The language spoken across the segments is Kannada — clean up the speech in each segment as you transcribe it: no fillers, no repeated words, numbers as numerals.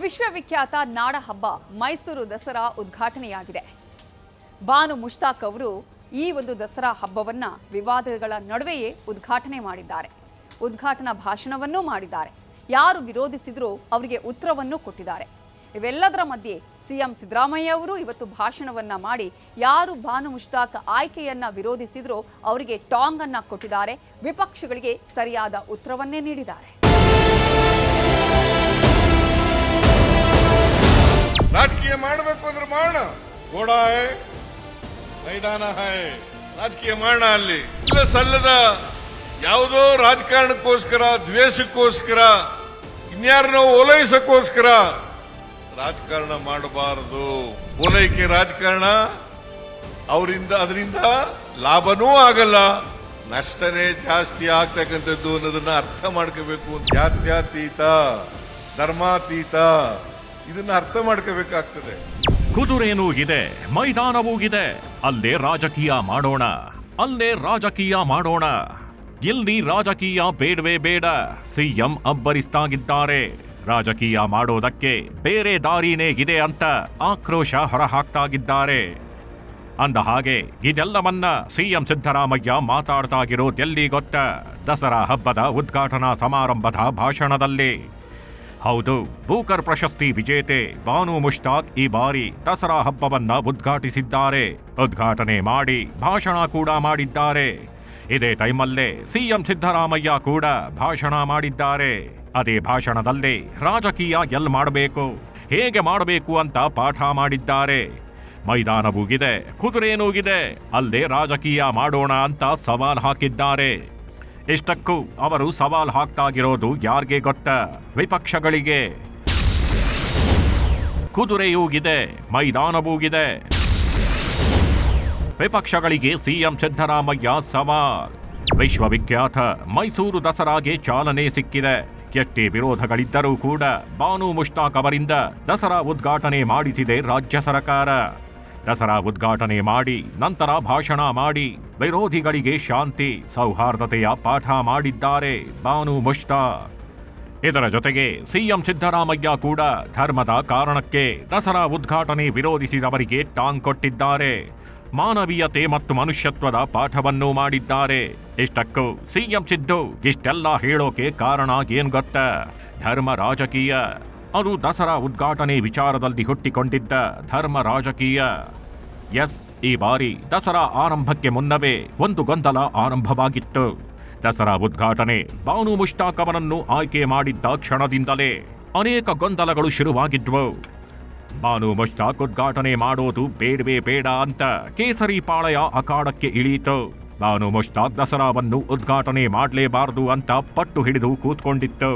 ವಿಶ್ವವಿಖ್ಯಾತ ನಾಡ ಹಬ್ಬ ಮೈಸೂರು ದಸರಾ ಉದ್ಘಾಟನೆಯಾಗಿದೆ. ಬಾನು ಮುಷ್ತಾಕ್ ಅವರು ಈ ಒಂದು ದಸರಾ ಹಬ್ಬವನ್ನ ವಿವಾದಗಳ ನಡುವೆಯೇ ಉದ್ಘಾಟನೆ ಮಾಡಿದ್ದಾರೆ. ಉದ್ಘಾಟನಾ ಭಾಷಣವನ್ನೂ ಮಾಡಿದ್ದಾರೆ. ಯಾರು ವಿರೋಧಿಸಿದ್ರೂ ಅವರಿಗೆ ಉತ್ತರವನ್ನು ಕೊಟ್ಟಿದ್ದಾರೆ. ಇವೆಲ್ಲದರ ಮಧ್ಯೆ ಸಿಎಂ ಸಿದ್ದರಾಮಯ್ಯ ಅವರು ಇವತ್ತು ಭಾಷಣವನ್ನ ಮಾಡಿ ಯಾರು ಬಾನು ಮುಷ್ತಾಕ್ ಆಯ್ಕೆಯನ್ನ ವಿರೋಧಿಸಿದ್ರೋ ಅವರಿಗೆ ಟಾಂಗ್ ಅನ್ನ ಕೊಟ್ಟಿದ್ದಾರೆ. ವಿಪಕ್ಷಗಳಿಗೆ ಸರಿಯಾದ ಉತ್ತರವನ್ನೇ ನೀಡಿದ್ದಾರೆ. ರಾಜಕೀಯ ಮಾಡಬೇಕು ಅಂದ್ರೆ ಮಾಡೋಣ. ಗೋಡ ಹೈ, ಮೈದಾನ ಹೈ, ರಾಜಕೀಯ ಮಾಡೋಣ. ಅಲ್ಲಿ ಇಲ್ಲ ಸಲ್ಲದ ಯಾವುದೋ ರಾಜಕಾರಣಕ್ಕೋಸ್ಕರ, ದ್ವೇಷಕ್ಕೋಸ್ಕರ, ಇನ್ಯಾರನ್ನೋ ಓಲೈಸಕ್ಕೋಸ್ಕರ ರಾಜಕಾರಣ ಮಾಡಬಾರದು. ಓಲೈಕೆ ರಾಜಕಾರಣ ಅದರಿಂದ ಲಾಭನೂ ಆಗಲ್ಲ, ನಷ್ಟನೇ ಜಾಸ್ತಿ ಆಗ್ತಕ್ಕಂಥದ್ದು ಅನ್ನೋದನ್ನ ಅರ್ಥ ಮಾಡ್ಕೋಬೇಕು. ಜಾತ್ಯತೀತ, ಧರ್ಮಾತೀತ, ಇದನ್ನ ಅರ್ಥ ಮಾಡ್ಕೋಬೇಕಾಗ್ತದೆ. ಕುದುರೆನೂ ಇದೆ, ಮೈದಾನವೂ ಇದೆ, ಅಲ್ಲೇ ರಾಜಕೀಯ ಮಾಡೋಣ, ಅಲ್ಲೇ ರಾಜಕೀಯ ಮಾಡೋಣ. ಇಲ್ಲಿ ರಾಜಕೀಯ ಬೇಡವೇ ಬೇಡ, ಸಿಎಂ ಅಬ್ಬರಿಸ್ತಾಗಿದ್ದಾರೆ. ರಾಜಕೀಯ ಮಾಡೋದಕ್ಕೆ ಬೇರೆ ದಾರಿನೇ ಇದೆ ಅಂತ ಆಕ್ರೋಶ ಹೊರಹಾಕ್ತಾಗಿದ್ದಾರೆ. ಅಂದ ಹಾಗೆ ಇದೆಲ್ಲವನ್ನ ಸಿಎಂ ಸಿದ್ದರಾಮಯ್ಯ ಮಾತಾಡ್ತಾಗಿರೋದೆಲ್ಲಿ ಗೊತ್ತ? ದಸರಾ ಹಬ್ಬದ ಉದ್ಘಾಟನಾ ಸಮಾರಂಭದ ಭಾಷಣದಲ್ಲಿ. ಹೌದು, ಬೂಕರ್ ಪ್ರಶಸ್ತಿ ವಿಜೇತೆ ಬಾನು ಮುಷ್ತಾಕ್ ಈ ಬಾರಿ ದಸರಾ ಹಬ್ಬವನ್ನ ಉದ್ಘಾಟಿಸಿದ್ದಾರೆ. ಉದ್ಘಾಟನೆ ಮಾಡಿ ಭಾಷಣ ಕೂಡ ಮಾಡಿದ್ದಾರೆ. ಇದೇ ಟೈಮಲ್ಲೇ ಸಿಎಂ ಸಿದ್ದರಾಮಯ್ಯ ಕೂಡ ಭಾಷಣ ಮಾಡಿದ್ದಾರೆ. ಅದೇ ಭಾಷಣದಲ್ಲಿ ರಾಜಕೀಯ ಎಲ್ಲಿ ಮಾಡಬೇಕು, ಹೇಗೆ ಮಾಡಬೇಕು ಅಂತ ಪಾಠ ಮಾಡಿದ್ದಾರೆ. ಮೈದಾನವೂಗಿದೆ, ಕುದುರೆನೂಗಿದೆ, ಅಲ್ಲೇ ರಾಜಕೀಯ ಮಾಡೋಣ ಅಂತ ಸವಾಲ್ ಹಾಕಿದ್ದಾರೆ. ಇಷ್ಟಕ್ಕೂ ಅವರು ಸವಾಲ್ ಹಾಕ್ತಾಗಿರೋದು ಯಾರಿಗೆ ಗೊತ್ತ? ವಿಪಕ್ಷಗಳಿಗೆ. ಕುದುರೆಯೂಗಿದೆ, ಮೈದಾನವೂಗಿದೆ. ವಿಪಕ್ಷಗಳಿಗೆ ಸಿಎಂ ಸಿದ್ದರಾಮಯ್ಯ ಸವಾಲ್. ವಿಶ್ವವಿಖ್ಯಾತ ಮೈಸೂರು ದಸರಾಗೆ ಚಾಲನೆ ಸಿಕ್ಕಿದೆ. ಎಷ್ಟೇ ವಿರೋಧಗಳಿದ್ದರೂ ಕೂಡ ಬಾನು ಮುಷ್ತಾಕ್ ಅವರಿಂದ ದಸರಾ ಉದ್ಘಾಟನೆ ಮಾಡಿಸಿದೆ ರಾಜ್ಯ ಸರ್ಕಾರ. ದಸರಾ ಉದ್ಘಾಟನೆ ಮಾಡಿ ನಂತರ ಭಾಷಣ ಮಾಡಿ ವಿರೋಧಿಗಳಿಗೆ ಶಾಂತಿ, ಸೌಹಾರ್ದತೆಯ ಪಾಠ ಮಾಡಿದ್ದಾರೆ ಬಾನು ಮುಷ್ತಾಕ್. ಇದರ ಜೊತೆಗೆ ಸಿಎಂ ಸಿದ್ದರಾಮಯ್ಯ ಕೂಡ ಧರ್ಮದ ಕಾರಣಕ್ಕೆ ದಸರಾ ಉದ್ಘಾಟನೆ ವಿರೋಧಿಸಿದವರಿಗೆ ಟಾಂಗ್ ಕೊಟ್ಟಿದ್ದಾರೆ. ಮಾನವೀಯತೆ ಮತ್ತು ಮನುಷ್ಯತ್ವದ ಪಾಠವನ್ನೂ ಮಾಡಿದ್ದಾರೆ. ಇಷ್ಟಕ್ಕೂ ಸಿಎಂ ಸಿದ್ದು ಇಷ್ಟೆಲ್ಲ ಹೇಳೋಕೆ ಕಾರಣ ಏನ್ ಗೊತ್ತ? ಧರ್ಮ ರಾಜಕೀಯ. ಅದು ದಸರಾ ಉದ್ಘಾಟನೆ ವಿಚಾರದಲ್ಲಿ ಹುಟ್ಟಿಕೊಂಡಿದ್ದ ಧರ್ಮ ರಾಜಕೀಯ. ಎಸ್, ಈ ಬಾರಿ ದಸರಾ ಆರಂಭಕ್ಕೆ ಮುನ್ನವೇ ಒಂದು ಗೊಂದಲ ಆರಂಭವಾಗಿತ್ತು. ದಸರಾ ಉದ್ಘಾಟನೆ ಬಾನು ಮುಷ್ತಾಕ್ ಅವರನ್ನು ಆಯ್ಕೆ ಮಾಡಿದ್ದ ಕ್ಷಣದಿಂದಲೇ ಅನೇಕ ಗೊಂದಲಗಳು ಶುರುವಾಗಿದ್ವು. ಬಾನು ಮುಷ್ತಾಕ್ ಉದ್ಘಾಟನೆ ಮಾಡೋದು ಬೇಡವೇ ಬೇಡ ಅಂತ ಕೇಸರಿ ಪಾಳಯ ಅಖಾಡಕ್ಕೆ ಇಳೀತು. ಬಾನು ಮುಷ್ತಾಕ್ ದಸರಾವನ್ನು ಉದ್ಘಾಟನೆ ಮಾಡಲೇಬಾರದು ಅಂತ ಪಟ್ಟು ಹಿಡಿದು ಕೂತ್ಕೊಂಡಿತ್ತು.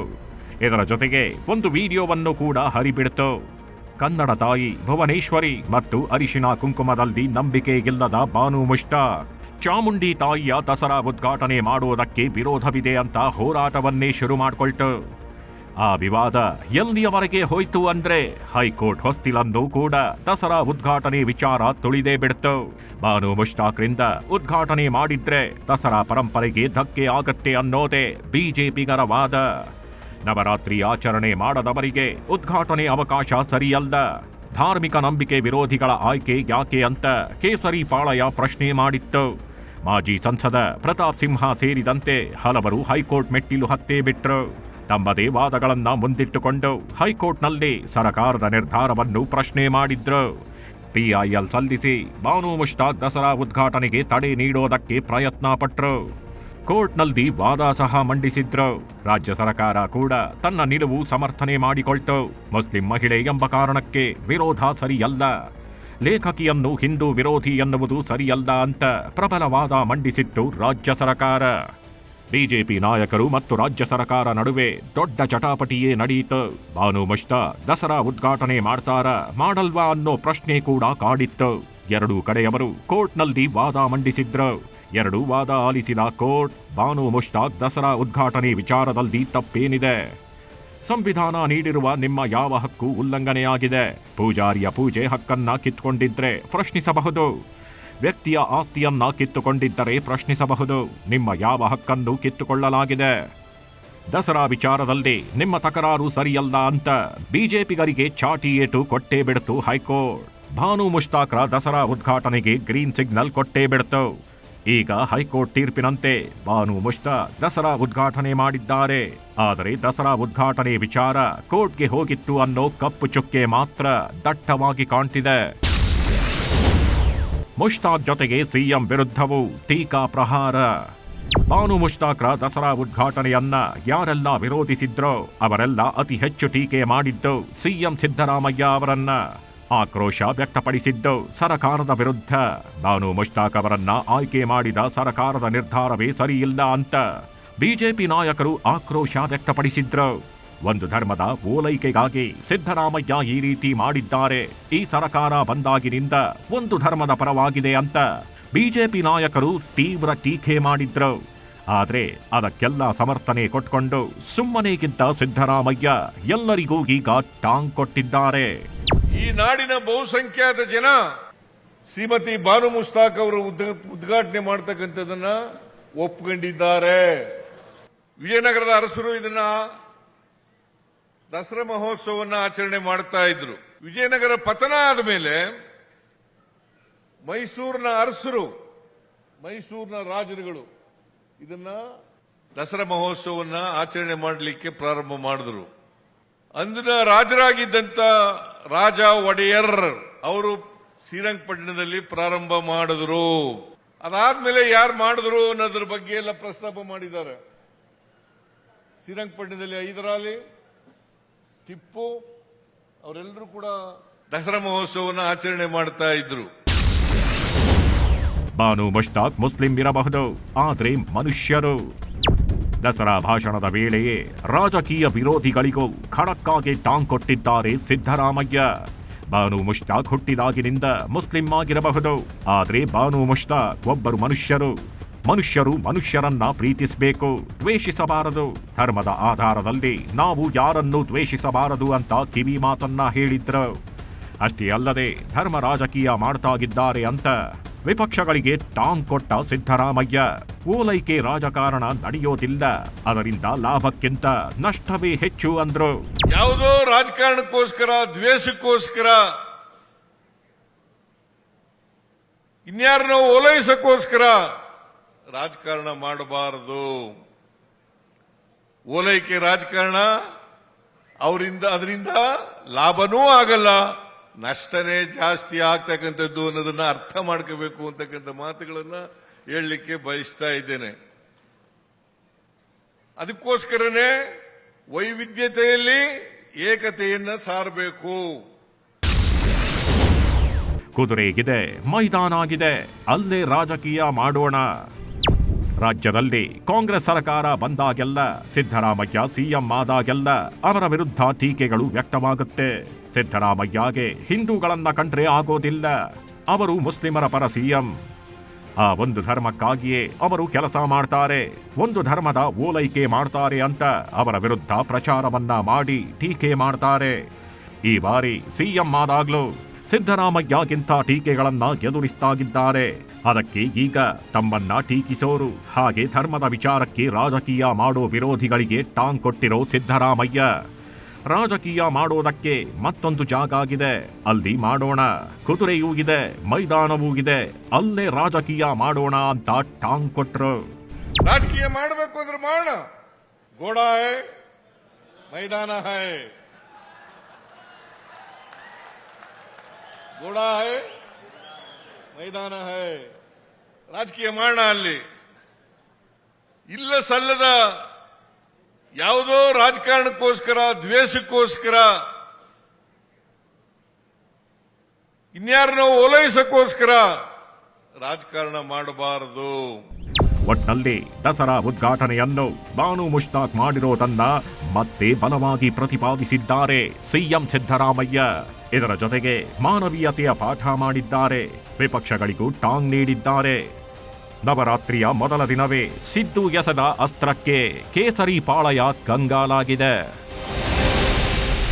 ಇದರ ಜೊತೆಗೆ ಒಂದು ವಿಡಿಯೋವನ್ನು ಕೂಡ ಹರಿಬಿಡ್ತು. ಕನ್ನಡ ತಾಯಿ ಭುವನೇಶ್ವರಿ ಮತ್ತು ಅರಿಶಿನ ಕುಂಕುಮದಲ್ಲಿ ನಂಬಿಕೆ ಇಲ್ಲದ ಬಾನು ಮುಷ್ತಾಕ್ ಚಾಮುಂಡಿ ತಾಯಿಯ ದಸರಾ ಉದ್ಘಾಟನೆ ಮಾಡೋದಕ್ಕೆ ವಿರೋಧವಿದೆ ಅಂತ ಹೋರಾಟವನ್ನೇ ಶುರು ಮಾಡಿಕೊಳ್ತು. ಆ ವಿವಾದ ಎಲ್ಲಿಯವರೆಗೆ ಹೋಯ್ತು ಅಂದ್ರೆ ಹೈಕೋರ್ಟ್ ಹೊಸ್ತಿಲನ್ನು ಕೂಡ ದಸರಾ ಉದ್ಘಾಟನೆ ವಿಚಾರ ತುಳಿದೇ ಬಿಡ್ತು. ಬಾನು ಮುಷ್ತಾಕ್ರಿಂದ ಉದ್ಘಾಟನೆ ಮಾಡಿದ್ರೆ ದಸರಾ ಪರಂಪರೆಗೆ ಧಕ್ಕೆ ಆಗತ್ತೆ ಅನ್ನೋದೇ ಬಿಜೆಪಿಗರ ವಾದ. ನವರಾತ್ರಿ ಆಚರಣೆ ಮಾಡದವರಿಗೆ ಉದ್ಘಾಟನೆ ಅವಕಾಶ ಸರಿಯಲ್ಲ. ಧಾರ್ಮಿಕ ನಂಬಿಕೆ ವಿರೋಧಿಗಳ ಆಯ್ಕೆ ಯಾಕೆ ಅಂತ ಕೇಸರಿ ಪಾಳಯ ಪ್ರಶ್ನೆ ಮಾಡಿತ್ತು. ಮಾಜಿ ಸಂಸದ ಪ್ರತಾಪ್ ಸಿಂಹ ಸೇರಿದಂತೆ ಹಲವರು ಹೈಕೋರ್ಟ್ ಮೆಟ್ಟಿಲು ಹತ್ತೇ ಬಿಟ್ರು. ತಮ್ಮದೇ ವಾದಗಳನ್ನ ಮುಂದಿಟ್ಟುಕೊಂಡು ಹೈಕೋರ್ಟ್ನಲ್ಲಿ ಸರ್ಕಾರದ ನಿರ್ಧಾರವನ್ನು ಪ್ರಶ್ನೆ ಮಾಡಿದ್ರು. ಪಿಐಎಲ್ ಸಲ್ಲಿಸಿ ಬಾನು ಮುಷ್ತಾಕ್ ದಸರಾ ಉದ್ಘಾಟನೆಗೆ ತಡೆ ನೀಡೋದಕ್ಕೆ ಪ್ರಯತ್ನ ಪಟ್ರು. ಕೋರ್ಟ್ನಲ್ಲಿ ವಾದ ಸಹ ಮಂಡಿಸಿದ್ರು. ರಾಜ್ಯ ಸರ್ಕಾರ ಕೂಡ ತನ್ನ ನಿಲುವು ಸಮರ್ಥನೆ ಮಾಡಿಕೊಳ್ತು. ಮುಸ್ಲಿಂ ಮಹಿಳೆ ಎಂಬ ಕಾರಣಕ್ಕೆ ವಿರೋಧ ಸರಿಯಲ್ಲ, ಲೇಖಕಿಯನ್ನು ಹಿಂದೂ ವಿರೋಧಿ ಎನ್ನುವುದು ಸರಿಯಲ್ಲ ಅಂತ ಪ್ರಬಲ ವಾದ ಮಂಡಿಸಿತ್ತು ರಾಜ್ಯ ಸರ್ಕಾರ. ಬಿಜೆಪಿ ನಾಯಕರು ಮತ್ತು ರಾಜ್ಯ ಸರ್ಕಾರ ನಡುವೆ ದೊಡ್ಡ ಜಟಾಪಟಿಯೇ ನಡೆಯಿತು. ಬಾನು ಮುಷ್ತಾಕ್ ದಸರಾ ಉದ್ಘಾಟನೆ ಮಾಡ್ತಾರ ಮಾಡಲ್ವಾ ಅನ್ನೋ ಪ್ರಶ್ನೆ ಕೂಡ ಕಾಡಿತ್ತು. ಎರಡೂ ಕಡೆಯವರು ಕೋರ್ಟ್ನಲ್ಲಿ ವಾದ ಮಂಡಿಸಿದ್ರು. ಎರಡೂ ವಾದ ಆಲಿಸಿದ ಕೋರ್ಟ್ ಬಾನು ಮುಷ್ತಾಕ್ ದಸರಾ ಉದ್ಘಾಟನೆ ವಿಚಾರದಲ್ಲಿ ತಪ್ಪೇನಿದೆ? ಸಂವಿಧಾನ ನೀಡಿರುವ ನಿಮ್ಮ ಯಾವ ಹಕ್ಕು ಉಲ್ಲಂಘನೆಯಾಗಿದೆ? ಪೂಜಾರಿಯ ಪೂಜೆ ಹಕ್ಕನ್ನ ಕಿತ್ಕೊಂಡಿದ್ರೆ ಪ್ರಶ್ನಿಸಬಹುದು. ವ್ಯಕ್ತಿಯ ಆಸ್ತಿಯನ್ನ ಕಿತ್ತುಕೊಂಡಿದ್ದರೆ ಪ್ರಶ್ನಿಸಬಹುದು. ನಿಮ್ಮ ಯಾವ ಹಕ್ಕನ್ನು ಕಿತ್ತುಕೊಳ್ಳಲಾಗಿದೆ? ದಸರಾ ವಿಚಾರದಲ್ಲಿ ನಿಮ್ಮ ತಕರಾರು ಸರಿಯಲ್ಲ ಅಂತ ಬಿಜೆಪಿಗರಿಗೆ ಚಾಟಿ ಏಟು ಕೊಟ್ಟೇ ಬಿಡ್ತು ಹೈಕೋರ್ಟ್. ಭಾನು ಮುಷ್ತಾಕ್ರ ದಸರಾ ಉದ್ಘಾಟನೆಗೆ ಗ್ರೀನ್ ಸಿಗ್ನಲ್ ಕೊಟ್ಟೇ ಬಿಡ್ತು. ಈಗ ಹೈಕೋರ್ಟ್ ತೀರ್ಪಿನಂತೆ ಭಾನು ಮುಷ್ತಾಕ್ ದಸರಾ ಉದ್ಘಾಟನೆ ಮಾಡಿದ್ದಾರೆ. ಆದರೆ ದಸರಾ ಉದ್ಘಾಟನೆ ವಿಚಾರ ಕೋರ್ಟ್ಗೆ ಹೋಗಿತ್ತು ಅನ್ನೋ ಕಪ್ಪು ಚುಕ್ಕೆ ಮಾತ್ರ ದಟ್ಟವಾಗಿ ಕಾಣ್ತಿದೆ. ಮುಷ್ತಾಕ್ ಜೊತೆಗೆ ಸಿಎಂ ವಿರುದ್ಧವೂ ಟೀಕಾ ಪ್ರಹಾರ. ಭಾನು ಮುಷ್ತಾಕ್ರ ದಸರಾ ಉದ್ಘಾಟನೆಯನ್ನ ಯಾರೆಲ್ಲ ವಿರೋಧಿಸಿದ್ರೋ ಅವರೆಲ್ಲ ಅತಿ ಹೆಚ್ಚು ಟೀಕೆ ಮಾಡಿದ್ದು ಸಿಎಂ ಸಿದ್ದರಾಮಯ್ಯ ಅವರನ್ನ. ಆಕ್ರೋಶ ವ್ಯಕ್ತಪಡಿಸಿದ್ದು ಸರಕಾರದ ವಿರುದ್ಧ. ಭಾನು ಮುಷ್ತಾಕ್ ಅವರನ್ನ ಆಯ್ಕೆ ಮಾಡಿದ ಸರಕಾರದ ನಿರ್ಧಾರವೇ ಸರಿಯಿಲ್ಲ ಅಂತ ಬಿಜೆಪಿ ನಾಯಕರು ಆಕ್ರೋಶ ವ್ಯಕ್ತಪಡಿಸಿದ್ರು. ಒಂದು ಧರ್ಮದ ಓಲೈಕೆಗಾಗಿ ಸಿದ್ದರಾಮಯ್ಯ ಈ ರೀತಿ ಮಾಡಿದ್ದಾರೆ. ಈ ಸರಕಾರ ಬಂದಾಗಿನಿಂದ ಒಂದು ಧರ್ಮದ ಪರವಾಗಿದೆ ಅಂತ ಬಿಜೆಪಿ ನಾಯಕರು ತೀವ್ರ ಟೀಕೆ ಮಾಡಿದ್ರು. ಆದ್ರೆ ಅದಕ್ಕೆಲ್ಲ ಸಮರ್ಥನೆ ಕೊಟ್ಕೊಂಡು ಸುಮ್ಮನೆಗಿದ್ದ ಸಿದ್ದರಾಮಯ್ಯ ಎಲ್ಲರಿಗೂ ಈಗ ಟಾಂಗ್ ಕೊಟ್ಟಿದ್ದಾರೆ. ಈ ನಾಡಿನ ಬಹುಸಂಖ್ಯಾತ ಜನ ಶ್ರೀಮತಿ ಭಾನು ಮುಷ್ತಾಕ್ ಅವರು ಉದ್ಘಾಟನೆ ಮಾಡತಕ್ಕಂಥದನ್ನ ಒಪ್ಕೊಂಡಿದ್ದಾರೆ. ವಿಜಯನಗರದ ಅರಸರು ಇದನ್ನ ದಸರಾ ಮಹೋತ್ಸವವನ್ನ ಆಚರಣೆ ಮಾಡ್ತಾ ಇದ್ರು. ವಿಜಯನಗರ ಪತನ ಆದ ಮೇಲೆ ಮೈಸೂರಿನ ಅರಸರು, ಮೈಸೂರಿನ ರಾಜರುಗಳು ಇದನ್ನ ದಸರಾ ಮಹೋತ್ಸವವನ್ನ ಆಚರಣೆ ಮಾಡಲಿಕ್ಕೆ ಪ್ರಾರಂಭ ಮಾಡಿದ್ರು. ಅಂದಿನ ರಾಜರಾಗಿದ್ದಂತ ರಾಜ ಒಡೆಯರ್ ಅವರು ಶ್ರೀರಂಗಪಟ್ಟಣದಲ್ಲಿ ಪ್ರಾರಂಭ ಮಾಡಿದ್ರು. ಅದಾದ್ಮೇಲೆ ಯಾರು ಮಾಡಿದ್ರು ಅನ್ನೋದ್ರ ಬಗ್ಗೆ ಎಲ್ಲ ಪ್ರಸ್ತಾಪ ಮಾಡಿದ್ದಾರೆ. ಶ್ರೀರಂಗಪಟ್ಟಣದಲ್ಲಿ ಹೈದರಾಲಿ, ಟಿಪ್ಪು ಅವರೆಲ್ಲರೂ ಕೂಡ ದಸರಾ ಮಹೋತ್ಸವವನ್ನು ಆಚರಣೆ ಮಾಡ್ತಾ ಇದ್ರು. ಭಾನು ಮುಷ್ತಾಕ್ ಮುಸ್ಲಿಂ ಇರಬಹುದು, ಆದ್ರೆ ಮನುಷ್ಯರು. ದಸರಾ ಭಾಷಣದ ವೇಳೆಯೇ ರಾಜಕೀಯ ವಿರೋಧಿಗಳಿಗೂ ಖಡಕ್ಕಾಗಿ ಟಾಂಗ್ ಕೊಟ್ಟಿದ್ದಾರೆ ಸಿದ್ದರಾಮಯ್ಯ. ಭಾನು ಮುಷ್ತಾಕ್ ಹುಟ್ಟಿದಾಗಿನಿಂದ ಮುಸ್ಲಿಂ ಆಗಿರಬಹುದು, ಆದ್ರೆ ಭಾನು ಮುಷ್ತಾಕ್ ಒಬ್ಬರು ಮನುಷ್ಯರು. ಮನುಷ್ಯರು ಮನುಷ್ಯರನ್ನ ಪ್ರೀತಿಸಬೇಕು, ದ್ವೇಷಿಸಬಾರದು. ಧರ್ಮದ ಆಧಾರದಲ್ಲಿ ನಾವು ಯಾರನ್ನೂ ದ್ವೇಷಿಸಬಾರದು ಅಂತ ಕಿವಿ ಮಾತನ್ನ ಹೇಳಿದ್ರು. ಅಷ್ಟೇ ಅಲ್ಲದೆ ಧರ್ಮ ರಾಜಕೀಯ ಮಾಡ್ತಾಗಿದ್ದಾರೆ ಅಂತ ವಿಪಕ್ಷಗಳಿಗೆ ಟಾಂಗ್ ಕೊಟ್ಟ ಸಿದ್ದರಾಮಯ್ಯ. ಓಲೈಕೆ ರಾಜಕಾರಣ ನಡೆಯೋದಿಲ್ಲ, ಅದರಿಂದ ಲಾಭಕ್ಕಿಂತ ನಷ್ಟವೇ ಹೆಚ್ಚು ಅಂದ್ರು. ಯಾವುದೋ ರಾಜಕಾರಣಕ್ಕೋಸ್ಕರ, ದ್ವೇಷಕ್ಕೋಸ್ಕರ, ಇನ್ಯಾರನ್ನೋ ಓಲೈಸಕ್ಕೋಸ್ಕರ ರಾಜಕಾರಣ ಮಾಡಬಾರದು. ಓಲೈಕೆ ರಾಜಕಾರಣ ಅದರಿಂದ ಲಾಭನೂ ಆಗಲ್ಲ, ನಷ್ಟನೇ ಜಾಸ್ತಿ ಆಗ್ತಕ್ಕಂಥದ್ದು ಅನ್ನೋದನ್ನ ಅರ್ಥ ಮಾಡ್ಕೋಬೇಕು ಅಂತಕ್ಕಂಥ ಮಾತುಗಳನ್ನ ಹೇಳಲಿಕ್ಕೆ ಬಯಸ್ತಾ ಇದ್ದೇನೆ. ಅದಕ್ಕೋಸ್ಕರನೇ ವೈವಿಧ್ಯತೆಯಲ್ಲಿ ಏಕತೆಯನ್ನ ಸಾರಬೇಕು. ಕುದುರೆಗಿದೆ, ಮೈದಾನ ಆಗಿದೆ, ಅಲ್ಲೇ ರಾಜಕೀಯ ಮಾಡೋಣ. ರಾಜ್ಯದಲ್ಲಿ ಕಾಂಗ್ರೆಸ್ ಸರ್ಕಾರ ಬಂದಾಗೆಲ್ಲ, ಸಿದ್ದರಾಮಯ್ಯ ಸಿಎಂ ಆದಾಗೆಲ್ಲ ಅವರ ವಿರುದ್ಧ ಟೀಕೆಗಳು ವ್ಯಕ್ತವಾಗುತ್ತೆ. ಸಿದ್ದರಾಮಯ್ಯಗೆ ಹಿಂದೂಗಳನ್ನ ಕಂಡ್ರೆ ಆಗೋದಿಲ್ಲ, ಅವರು ಮುಸ್ಲಿಮರ ಪರ ಸಿಎಂ. ಆ ಒಂದು ಧರ್ಮಕ್ಕಾಗಿಯೇ ಅವರು ಕೆಲಸ ಮಾಡ್ತಾರೆ, ಒಂದು ಧರ್ಮದ ಓಲೈಕೆ ಮಾಡ್ತಾರೆ ಅಂತ ಅವರ ವಿರುದ್ಧ ಪ್ರಚಾರವನ್ನ ಮಾಡಿ ಟೀಕೆ ಮಾಡ್ತಾರೆ. ಈ ಬಾರಿ ಸಿಎಂ ಆದಾಗ್ಲೂ ಸಿದ್ದರಾಮಯ್ಯಗಿಂತ ಟೀಕೆಗಳನ್ನ ಎದುರಿಸ್ತಾಗಿದ್ದಾರೆ. ಅದಕ್ಕೆ ಈಗ ತಮ್ಮನ್ನ ಟೀಕಿಸೋರು, ಹಾಗೆ ಧರ್ಮದ ವಿಚಾರಕ್ಕೆ ರಾಜಕೀಯ ಮಾಡೋ ವಿರೋಧಿಗಳಿಗೆ ಟಾಂಗ್ ಕೊಟ್ಟಿರೋ ಸಿದ್ದರಾಮಯ್ಯ. ರಾಜಕೀಯ ಮಾಡೋದಕ್ಕೆ ಮತ್ತೊಂದು ಜಾಗ ಆಗಿದೆ, ಅಲ್ಲಿ ಮಾಡೋಣ. ಕುದುರೆಯೂ ಇದೆ, ಮೈದಾನವೂ ಇದೆ, ಅಲ್ಲೇ ರಾಜಕೀಯ ಮಾಡೋಣ ಅಂತ ಟಾಂಗ್ ಕೊಟ್ರು. ರಾಜಕೀಯ ಮಾಡಬೇಕು ಅಂದ್ರೆ ಮಾಡೋಣ. ಗೋಡ ಹೈ, ಮೈದಾನ ಹೈ, ಗೋಡ ಹೈ, ಮೈದಾನ ಹೈ. ರಾಜಕೀಯ ಮಾಡೋಣ. ಅಲ್ಲಿ ಇಲ್ಲ ಸಲ್ಲದ ಯಾವುದೋ ರಾಜಕಾರಣಕ್ಕೋಸ್ಕರ, ದ್ವೇಷಕ್ಕೋಸ್ಕರ, ಇನ್ಯಾರನ್ನೋ ಓಲೈಸಕ್ಕೋಸ್ಕರ ರಾಜಕಾರಣ ಮಾಡಬಾರದು. ಒಟ್ನಲ್ಲಿ ದಸರಾ ಉದ್ಘಾಟನೆಯನ್ನು ಭಾನು ಮುಷ್ತಾಕ್ ಮಾಡಿರೋದನ್ನ ಮತ್ತೆ ಬಲವಾಗಿ ಪ್ರತಿಪಾದಿಸಿದ್ದಾರೆ ಸಿಎಂ ಸಿದ್ದರಾಮಯ್ಯ. ಇದರ ಜೊತೆಗೆ ಮಾನವೀಯತೆಯ ಪಾಠ ಮಾಡಿದ್ದಾರೆ, ವಿಪಕ್ಷಗಳಿಗೂ ಟಾಂಗ್ ನೀಡಿದ್ದಾರೆ. ನವರಾತ್ರಿಯ ಮೊದಲ ದಿನವೇ ಸಿದ್ದು ಎಸೆದ ಅಸ್ತ್ರಕ್ಕೆ ಕೇಸರಿ ಪಾಳಯ ಕಂಗಾಲಾಗಿದೆ.